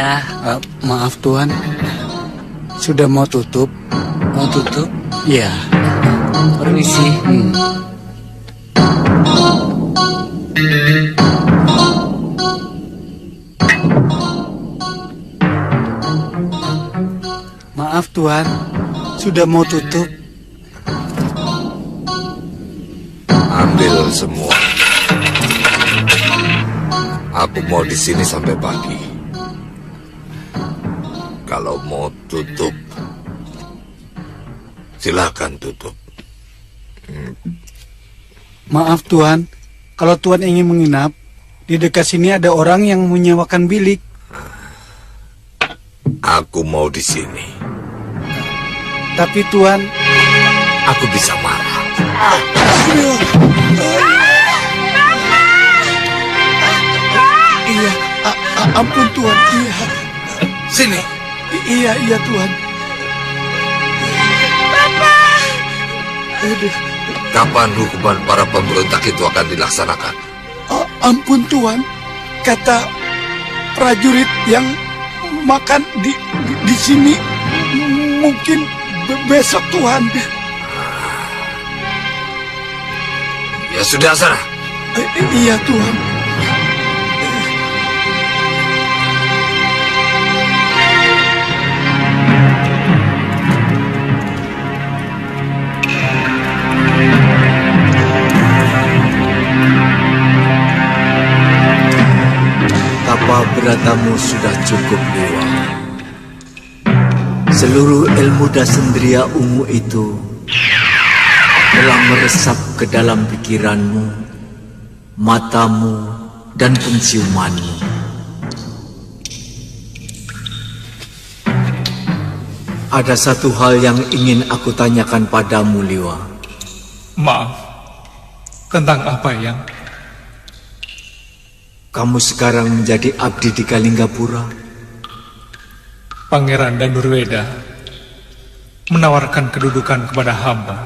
ya. Maaf Tuan, sudah mau tutup. Mau tutup? Iya. Permisi. Maaf Tuan, sudah mau tutup. Ambil semua. Aku mau di sini sampai pagi. Kalau mau tutup, silakan tutup. Maaf Tuan, kalau Tuan ingin menginap, di dekat sini ada orang yang menyewakan bilik. Aku mau di sini. Tapi Tuan, Aku bisa marah. iya, ampun Tuan, iya. Sini. Iya Tuan. Kapan hukuman para pemberontak itu akan dilaksanakan? Ampun Tuan, kata prajurit yang makan di sini mungkin besok Tuan. Ya sudah sana. Iya Tuan. Tapa beratamu sudah cukup, Dewa. Seluruh ilmu dasendria ungu itu telah meresap ke dalam pikiranmu, matamu, dan penciumanmu. Ada satu hal yang ingin aku tanyakan padamu, Liwa. Maaf, tentang apa yang? Kamu sekarang menjadi abdi di Kalinggapura. Pangeran Danurweda menawarkan kedudukan kepada hamba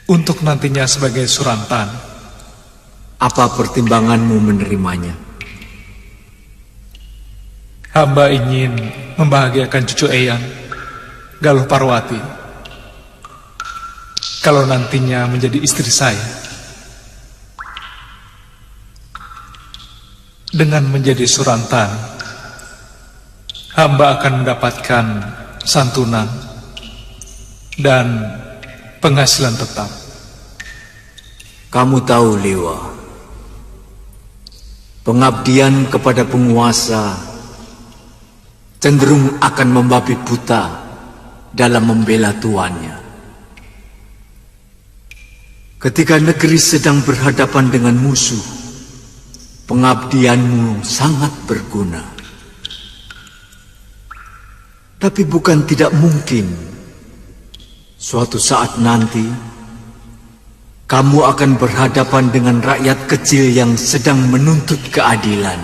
untuk nantinya sebagai Surantan. Apa pertimbanganmu menerimanya? Hamba ingin membahagiakan cucu Eyang, Galuh Parwati, kalau nantinya menjadi istri saya. Dengan menjadi Surantan, hamba akan mendapatkan santunan dan penghasilan tetap. Kamu tahu, Liwa, pengabdian kepada penguasa cenderung akan membabi buta dalam membela tuannya. Ketika negeri sedang berhadapan dengan musuh, pengabdianmu sangat berguna. Tapi bukan tidak mungkin suatu saat nanti kamu akan berhadapan dengan rakyat kecil yang sedang menuntut keadilan.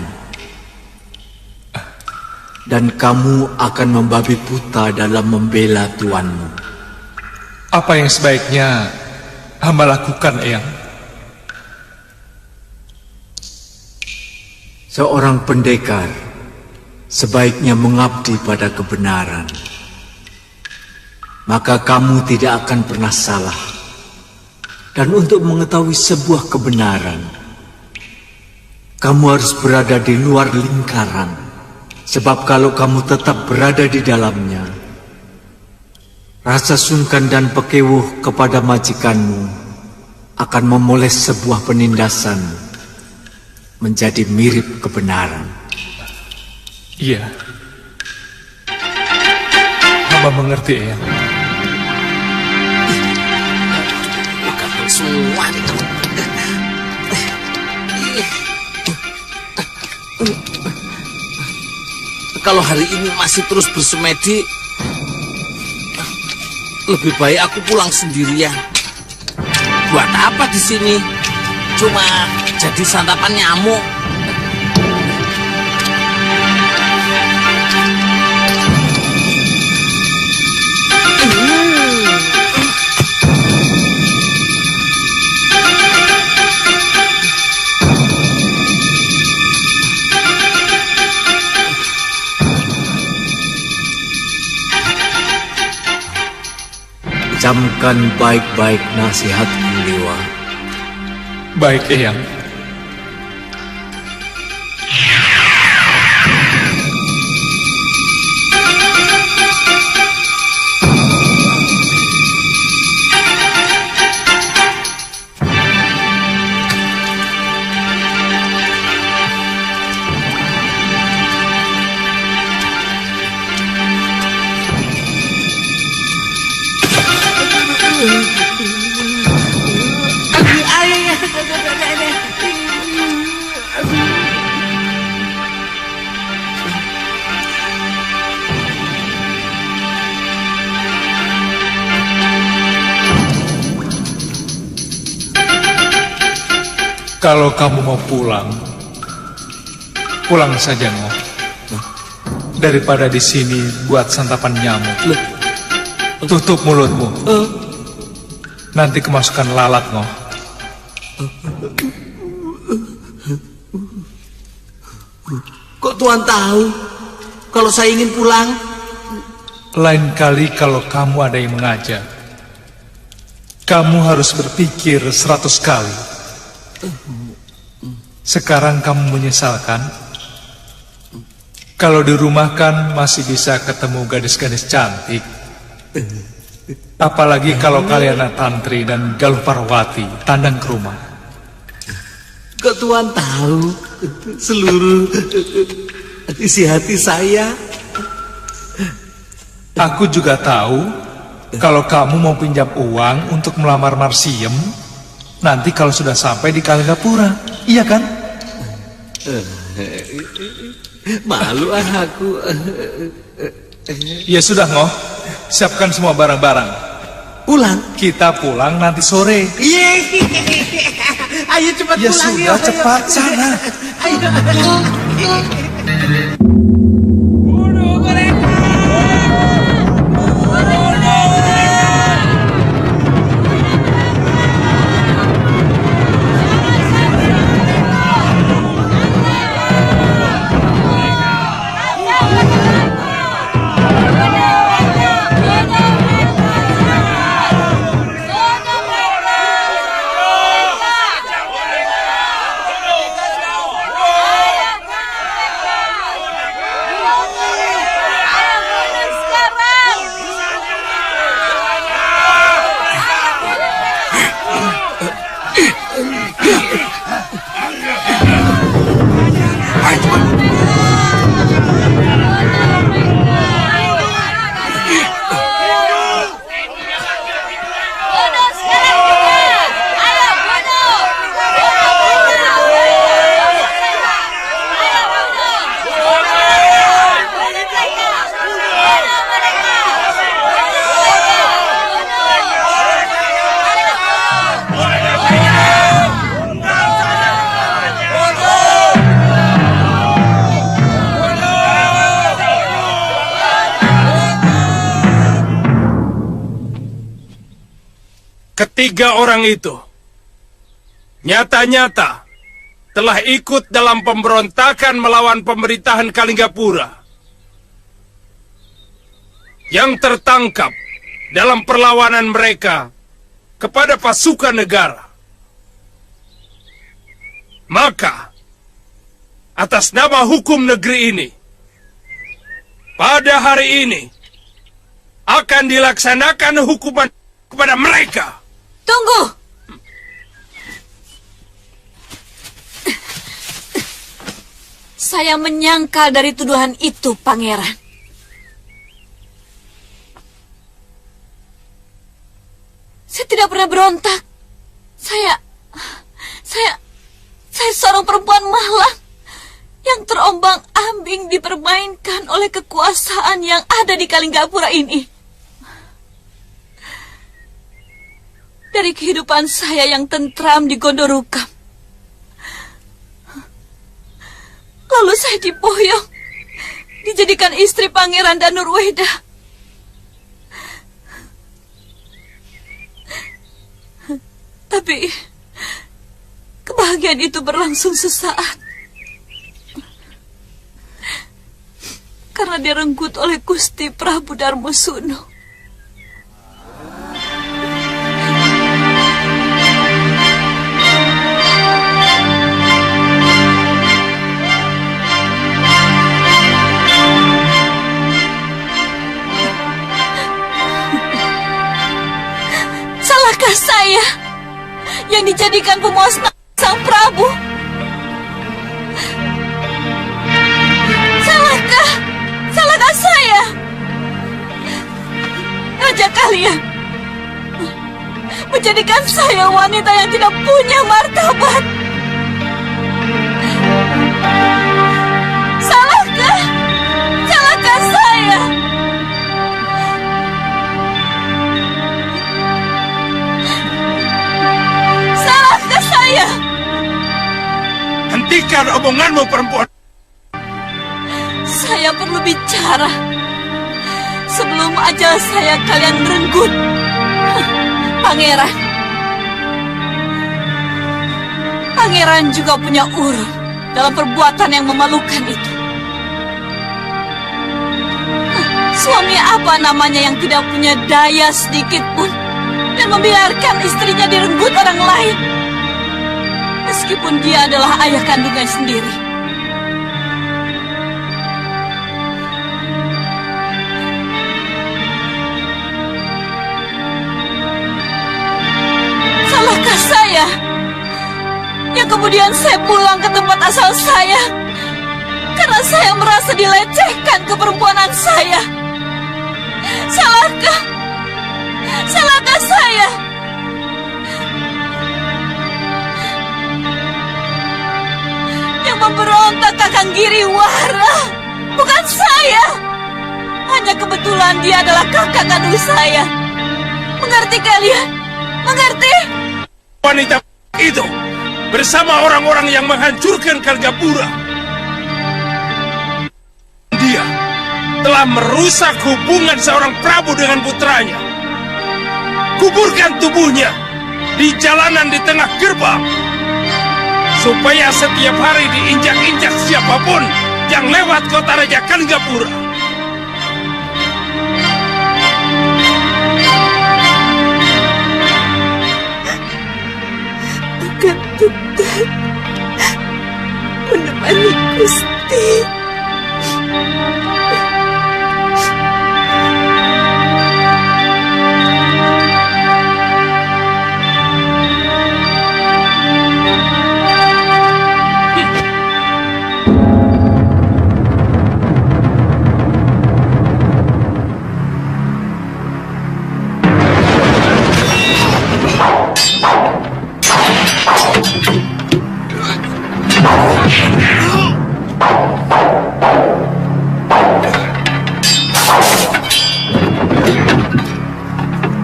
Dan kamu akan membabi buta dalam membela tuanmu. Apa yang sebaiknya hamba lakukan, Eyang? Seorang pendekar sebaiknya mengabdi pada kebenaran. Maka kamu tidak akan pernah salah. Dan untuk mengetahui sebuah kebenaran, kamu harus berada di luar lingkaran. Sebab kalau kamu tetap berada di dalamnya, rasa sungkan dan pekewuh kepada majikanmu akan memoles sebuah penindasan menjadi mirip kebenaran. Iya. Hamba mengerti, Eyang. Bukan semua itu. Kalau hari ini masih terus bersemedi, lebih baik aku pulang sendirian. Buat apa di sini? Cuma jadi santapan nyamuk. camkan baik-baik nasihatku, Dewa. Baik, Eyang. Kalau kamu mau pulang, pulang saja, Ngoh. Daripada di sini buat santapan nyamuk. Tutup mulutmu. Nanti kemasukan lalat, Ngoh. Kok Tuan tahu kalau saya ingin pulang? Lain kali kalau kamu ada yang mengajak, kamu harus berpikir 100 kali. Sekarang kamu menyesalkan? Kalau di rumah kan masih bisa ketemu gadis-gadis cantik. Apalagi kalau kalian Tantri dan Galuh Parwati tandang ke rumah. Kok Tuan tahu seluruh isi hati saya? Aku juga tahu kalau kamu mau pinjam uang untuk melamar Marsiem, nanti kalau sudah sampai di Kalinggapura, iya kan? Malu aku. Ya sudah, Ngoh. Siapkan semua barang-barang. Pulang? Kita pulang nanti sore. Ayo cepat Ya pulang. sudah, cepat sana. Ayo. Ketiga orang itu nyata-nyata telah ikut dalam pemberontakan melawan pemerintahan Kalinggapura. Yang tertangkap dalam perlawanan mereka kepada pasukan negara. Maka, atas nama hukum negeri ini, pada hari ini akan dilaksanakan hukuman kepada mereka. Tunggu! Saya menyangkal dari tuduhan itu, Pangeran. Saya tidak pernah berontak. Saya seorang perempuan malang yang terombang-ambing dipermainkan oleh kekuasaan yang ada di Kalinggapura ini. Dari kehidupan saya yang tentram di Gondorukam, lalu saya diboyong, dijadikan istri Pangeran Danurweda. Tapi kebahagiaan itu berlangsung sesaat, karena direnggut oleh Gusti Prabu Darmosuno. yang dijadikan pemuas Sang Prabu. Salahkah saya? Raja kalian menjadikan saya wanita yang tidak punya martabat. Salahkah saya? Salahkah saya? Hentikan omonganmu, perempuan. Saya perlu bicara sebelum ajal saya kalian renggut. Pangeran juga punya urut dalam perbuatan yang memalukan itu. Suami apa namanya yang tidak punya daya sedikit pun dan membiarkan istrinya direnggut orang lain, meskipun dia adalah ayah kandungnya sendiri. Salahkah saya yang kemudian saya pulang ke tempat asal saya karena saya merasa dilecehkan keperempuanan saya? Salahkah saya? Yang memberontak Kakang Giriwara bukan saya. Hanya kebetulan dia adalah kakak kandung saya. Mengerti kalian? Mengerti? Wanita itu bersama orang-orang yang menghancurkan Kalinggapura. Dia telah merusak hubungan seorang prabu dengan putranya. Kuburkan tubuhnya di jalanan di tengah gerbang, supaya setiap hari diinjak-injak siapapun yang lewat kota Raja Kalinggapura. Akan tetap menemani Gusti.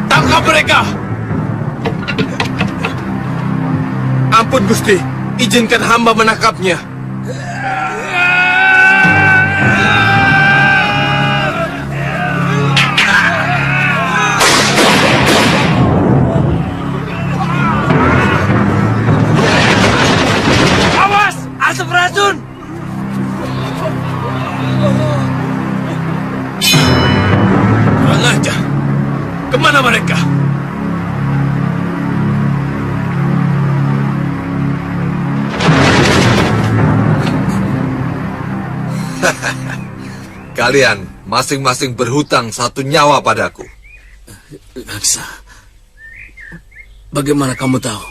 Tangkap mereka! Ampun Gusti, izinkan hamba menangkapnya. Awas, asap racun! Kurang ajar. Kemana mereka? Kalian masing-masing berhutang 1 nyawa padaku. Raksa, bagaimana kamu tahu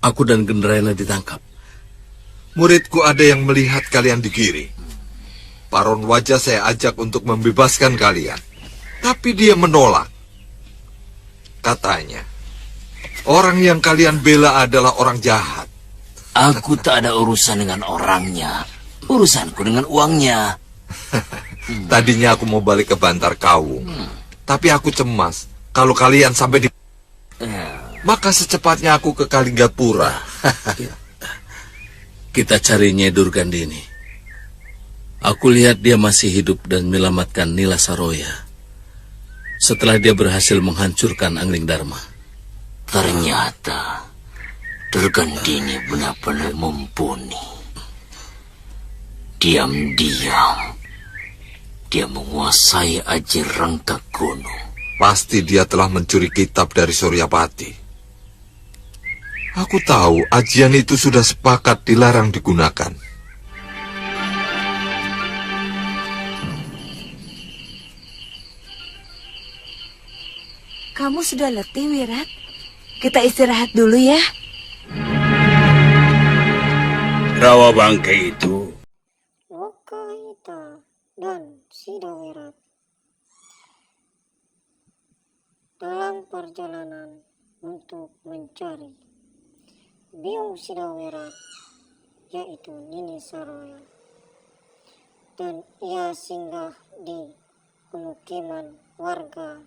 aku dan Gendarayana ditangkap? Muridku ada yang melihat kalian digiri. Paron Wajah saya ajak untuk membebaskan kalian, tapi dia menolak. Katanya, orang yang kalian bela adalah orang jahat. Aku tak ada urusan dengan orangnya. Urusanku dengan uangnya. Tadinya aku mau balik ke Bantar Kawung, tapi aku cemas kalau kalian sampai di... Maka secepatnya aku ke Kalinggapura. Kita cari Nyai Durgandini. Aku lihat dia masih hidup dan menyelamatkan Nila Saroya setelah dia berhasil menghancurkan Angling Dharma. Ternyata Durgandini benar-benar mumpuni. Diam-diam dia menguasai Aji Ranggagono. Pasti dia telah mencuri kitab dari Suryapati. Aku tahu ajian itu sudah sepakat dilarang digunakan. Kamu sudah letih, Wirat. Kita istirahat dulu ya. Rawa Bangkai itu Lokahita dan Sidawirat dalam perjalanan untuk mencari Biung Sidawirat, yaitu Nini Saroya, dan ia singgah di pemukiman warga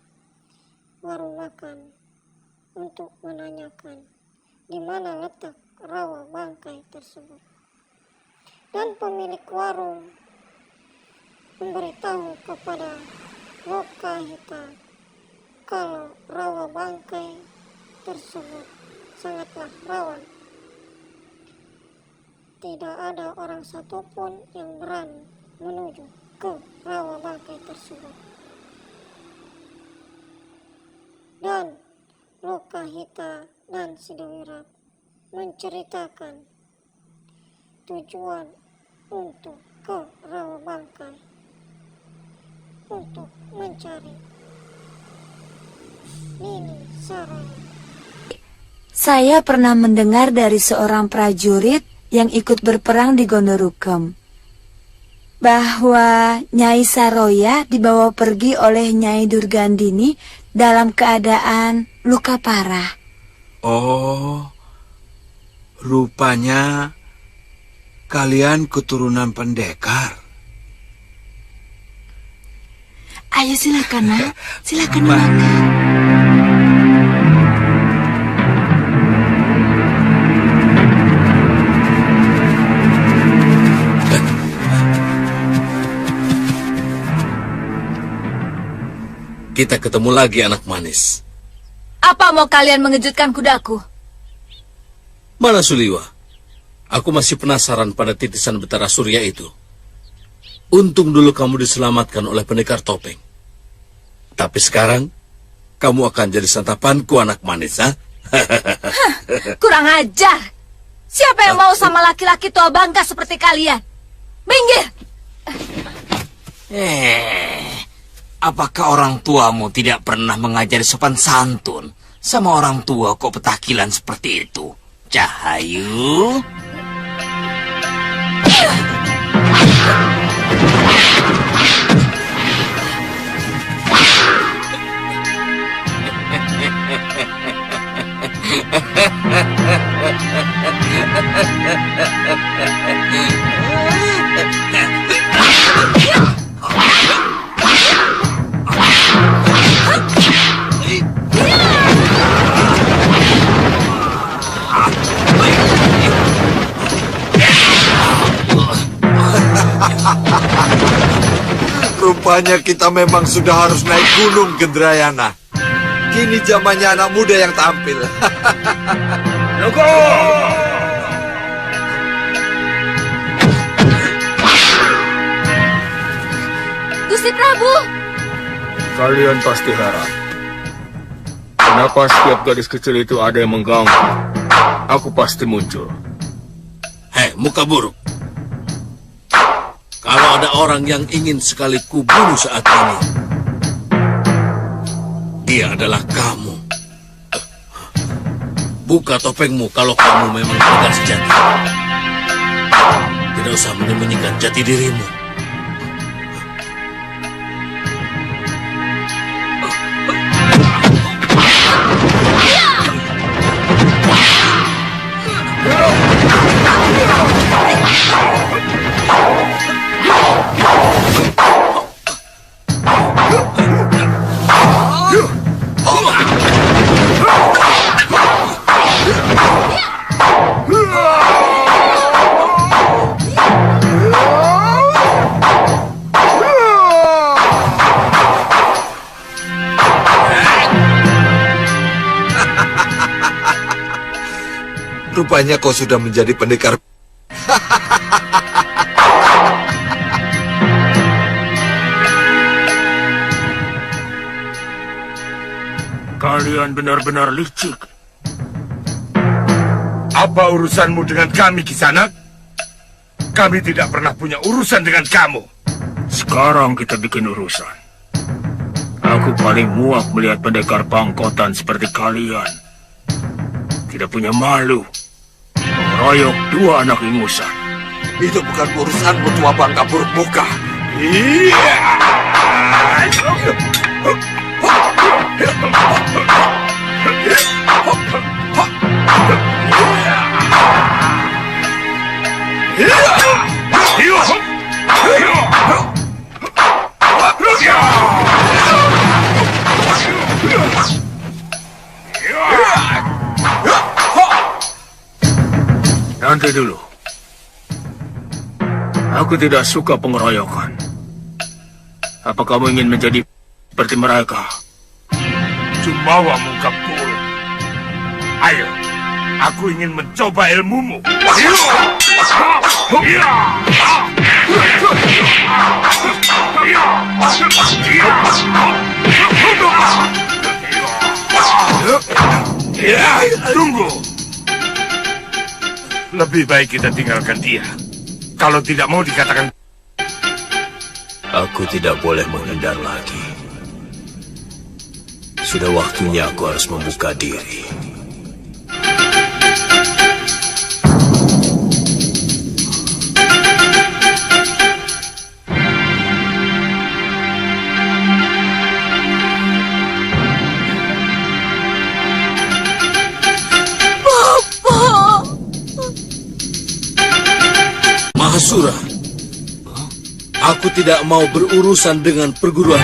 warung makan untuk menanyakan di mana letak rawa bangkai tersebut. Dan pemilik warung memberitahu kepada Lokahita kalau rawa bangkai tersebut sangatlah rawan. Tidak ada orang satupun yang berani menuju ke rawa bangkai tersebut. Dan Lokahita dan Sidawirat menceritakan tujuan untuk ke rawa bangkai untuk mencari Nini Saroya. Saya pernah mendengar dari seorang prajurit yang ikut berperang di Gondorukem bahwa Nyai Saroya dibawa pergi oleh Nyai Durgandini dalam keadaan luka parah. Oh, rupanya kalian keturunan pendekar. Ayo silakan, Nak. Silakan makan. Kita ketemu lagi, anak manis. Apa mau kalian mengejutkan kudaku? Mana Suliwa? Aku masih penasaran pada titisan Betara Surya itu. Untung dulu kamu diselamatkan oleh pendekar topeng. Tapi sekarang, kamu akan jadi santapanku, anak manis, ha? Kurang ajar. Siapa yang mau sama laki-laki tua bangka seperti kalian? Minggir! Apakah orang tuamu tidak pernah mengajari sopan santun sama orang tua kok petakilan seperti itu? Cahayu? Rupanya kita memang sudah harus naik gunung, Gendrayana. Kini zamannya anak muda yang tampil. Logo! Gusti Prabu! Kalian pasti heran. Kenapa setiap gadis kecil itu ada yang mengganggu? Aku pasti muncul. Hei, muka buruk. Kalau ada orang yang ingin sekali kubunuh saat ini, dia adalah kamu. Buka topengmu kalau kamu memang pendekar sejati. Tidak usah menyembunyikan jati dirimu. Rupanya kau sudah menjadi pendekar. Kalian benar-benar licik. Apa urusanmu dengan kami, Kisanak? Kami tidak pernah punya urusan dengan kamu. Sekarang kita bikin urusan. Aku paling muak melihat pendekar pangkotan seperti kalian. Tidak punya malu. Mengeroyok dua anak ingusan. Itu bukan urusanmu, tua bangka buruk muka. Nanti dulu. Aku tidak suka pengeroyokan. Apa kamu ingin menjadi seperti mereka? Jumawa muka buruk. Ayo, aku ingin mencoba ilmumu. Tunggu. Lebih baik kita tinggalkan dia. Kalau tidak mau dikatakan... Aku tidak boleh menghindar lagi. Sudah waktunya aku harus membuka diri. Mahasura, aku tidak mau berurusan dengan perguruan.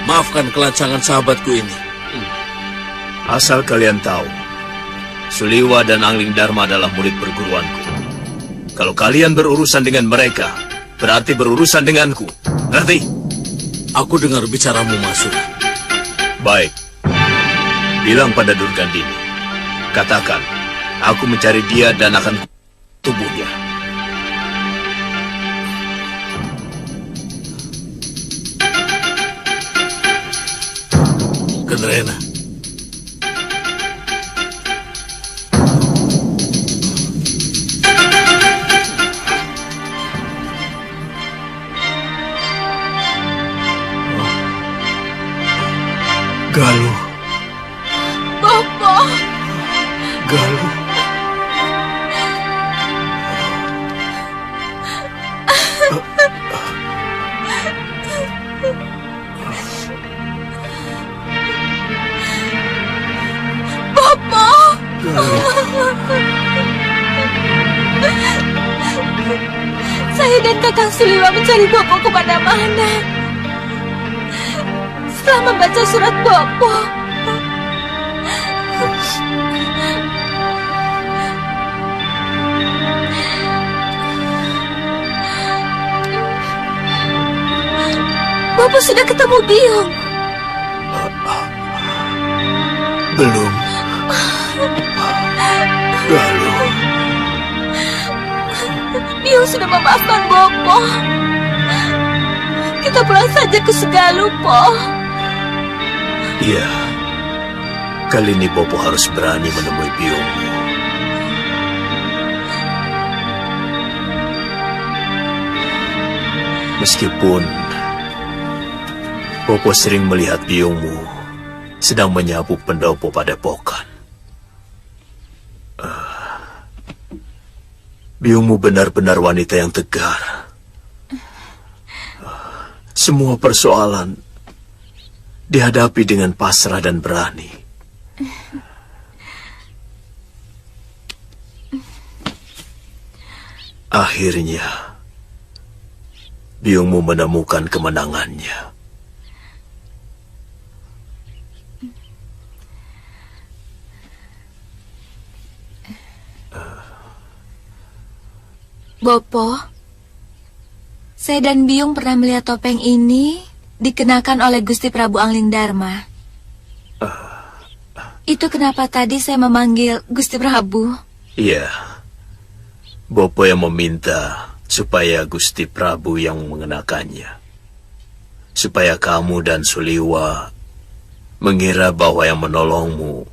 Maafkan kelancangan sahabatku ini. Asal kalian tahu, Suliwa dan Angling Dharma adalah murid perguruanku. Kalau kalian berurusan dengan mereka, berarti berurusan denganku. Ngerti? Aku dengar bicaramu, Mahasura. Baik. Bilang pada Durgandini. Katakan, aku mencari dia dan akan tubuhnya. Kendrena. Galuh. Bopo. Galuh. Bopo. Saya dan Kakang Suliwa mencari Bopo kemana-mana. Setelah membaca surat Bopo, Bopo sudah ketemu Biung. Belum. Galuh. Biung sudah memaafkan Bopo. Kita pulang saja ke Segaluh, Po. Iya. Kali ini Bopo harus berani menemui Biungmu. Meskipun Bopo sering melihat Biungmu sedang menyapu pendopo padepokan. Biungmu benar-benar wanita yang tegar. Semua persoalan dihadapi dengan pasrah dan berani. Akhirnya, Biungmu menemukan kemenangannya. Bopo, saya dan Biung pernah melihat topeng ini dikenakan oleh Gusti Prabu Angling Dharma. Itu kenapa tadi saya memanggil Gusti Prabu? Iya, Bopo yang meminta supaya Gusti Prabu yang mengenakannya. Supaya kamu dan Suliwa mengira bahwa yang menolongmu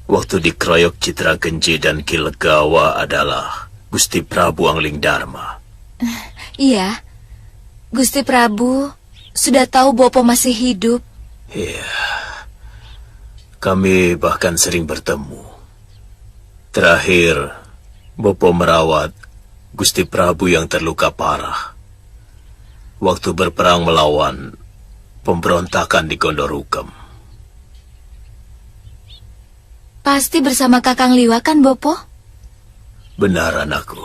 waktu dikeroyok Citra Genji dan Ki Legawa adalah Gusti Prabu Angling Dharma. Iya, Gusti Prabu sudah tahu Bopo masih hidup. Iya, kami bahkan sering bertemu. Terakhir, Bopo merawat Gusti Prabu yang terluka parah waktu berperang melawan pemberontakan di Gondorukem. Pasti bersama Kakang Liwa kan, Bopo? Benar, anakku.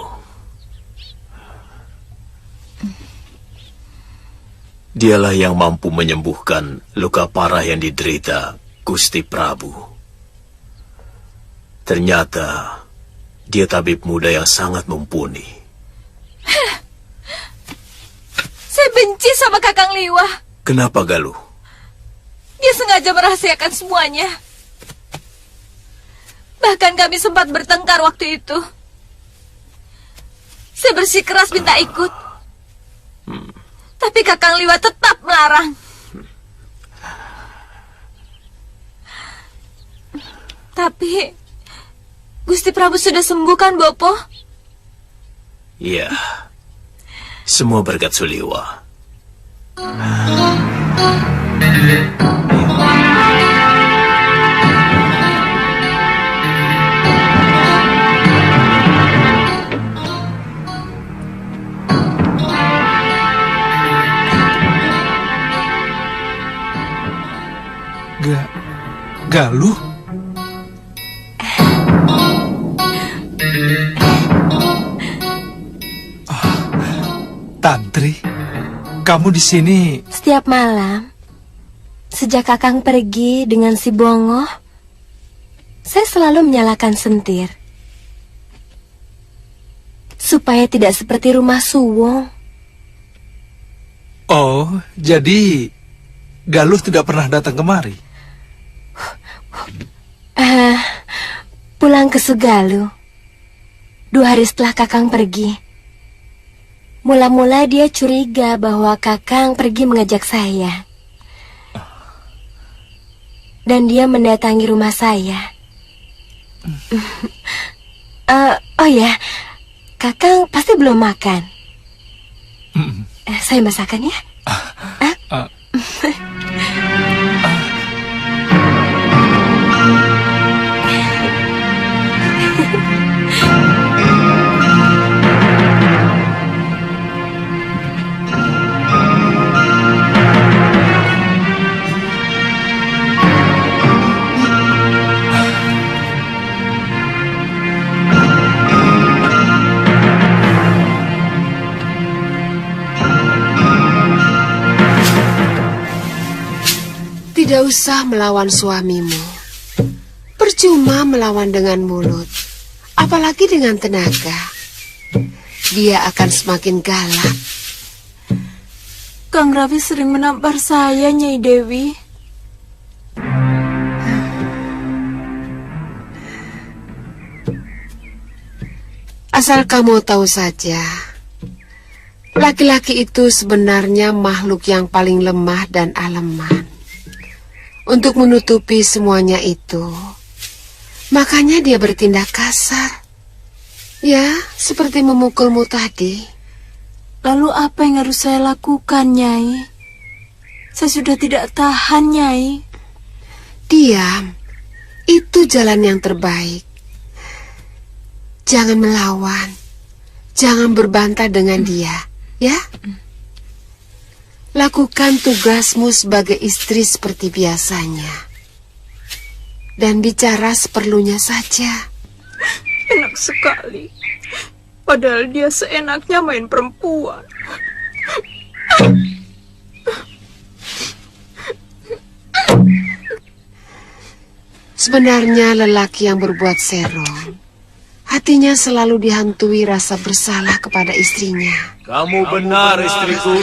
Dialah yang mampu menyembuhkan luka parah yang diderita Gusti Prabu. Ternyata dia tabib muda yang sangat mumpuni. Saya benci sama Kakang Liwa. Kenapa, Galuh? Dia sengaja merahasiakan semuanya. Bahkan kami sempat bertengkar waktu itu. Saya bersikeras minta ikut. Tapi Kakang Liwa tetap melarang. Tapi Gusti Prabu sudah sembuh kan, Bopo? Iya. Semua berkat Suliwa. Galuh? Tantri, kamu di sini? Setiap malam, sejak Kakang pergi dengan si Bongo, saya selalu menyalakan sentir. Supaya tidak seperti rumah Suwong. Oh, jadi Galuh tidak pernah datang kemari? Pulang ke Sugalu 2 hari setelah Kakang pergi. Mula-mula dia curiga bahwa Kakang pergi mengajak saya. Dan dia mendatangi rumah saya. Oh ya, Kakang pasti belum makan. Saya masakan ya. Tidak usah melawan suamimu. Percuma melawan dengan mulut, apalagi dengan tenaga. Dia akan semakin galak. Kang Rafi sering menampar saya, Nyai Dewi. Asal kamu tahu saja, laki-laki itu sebenarnya makhluk yang paling lemah dan aleman. Untuk menutupi semuanya itu, makanya dia bertindak kasar. Ya, seperti memukulmu tadi. Lalu apa yang harus saya lakukan, Nyai? Saya sudah tidak tahan, Nyai. Diam. Itu jalan yang terbaik. Jangan melawan. Jangan berbantah dengan dia, ya? Lakukan tugasmu sebagai istri seperti biasanya. Dan bicara seperlunya saja. Enak sekali. Padahal dia seenaknya main perempuan. Sebenarnya lelaki yang berbuat serong, hatinya selalu dihantui rasa bersalah kepada istrinya. Kamu benar, istriku.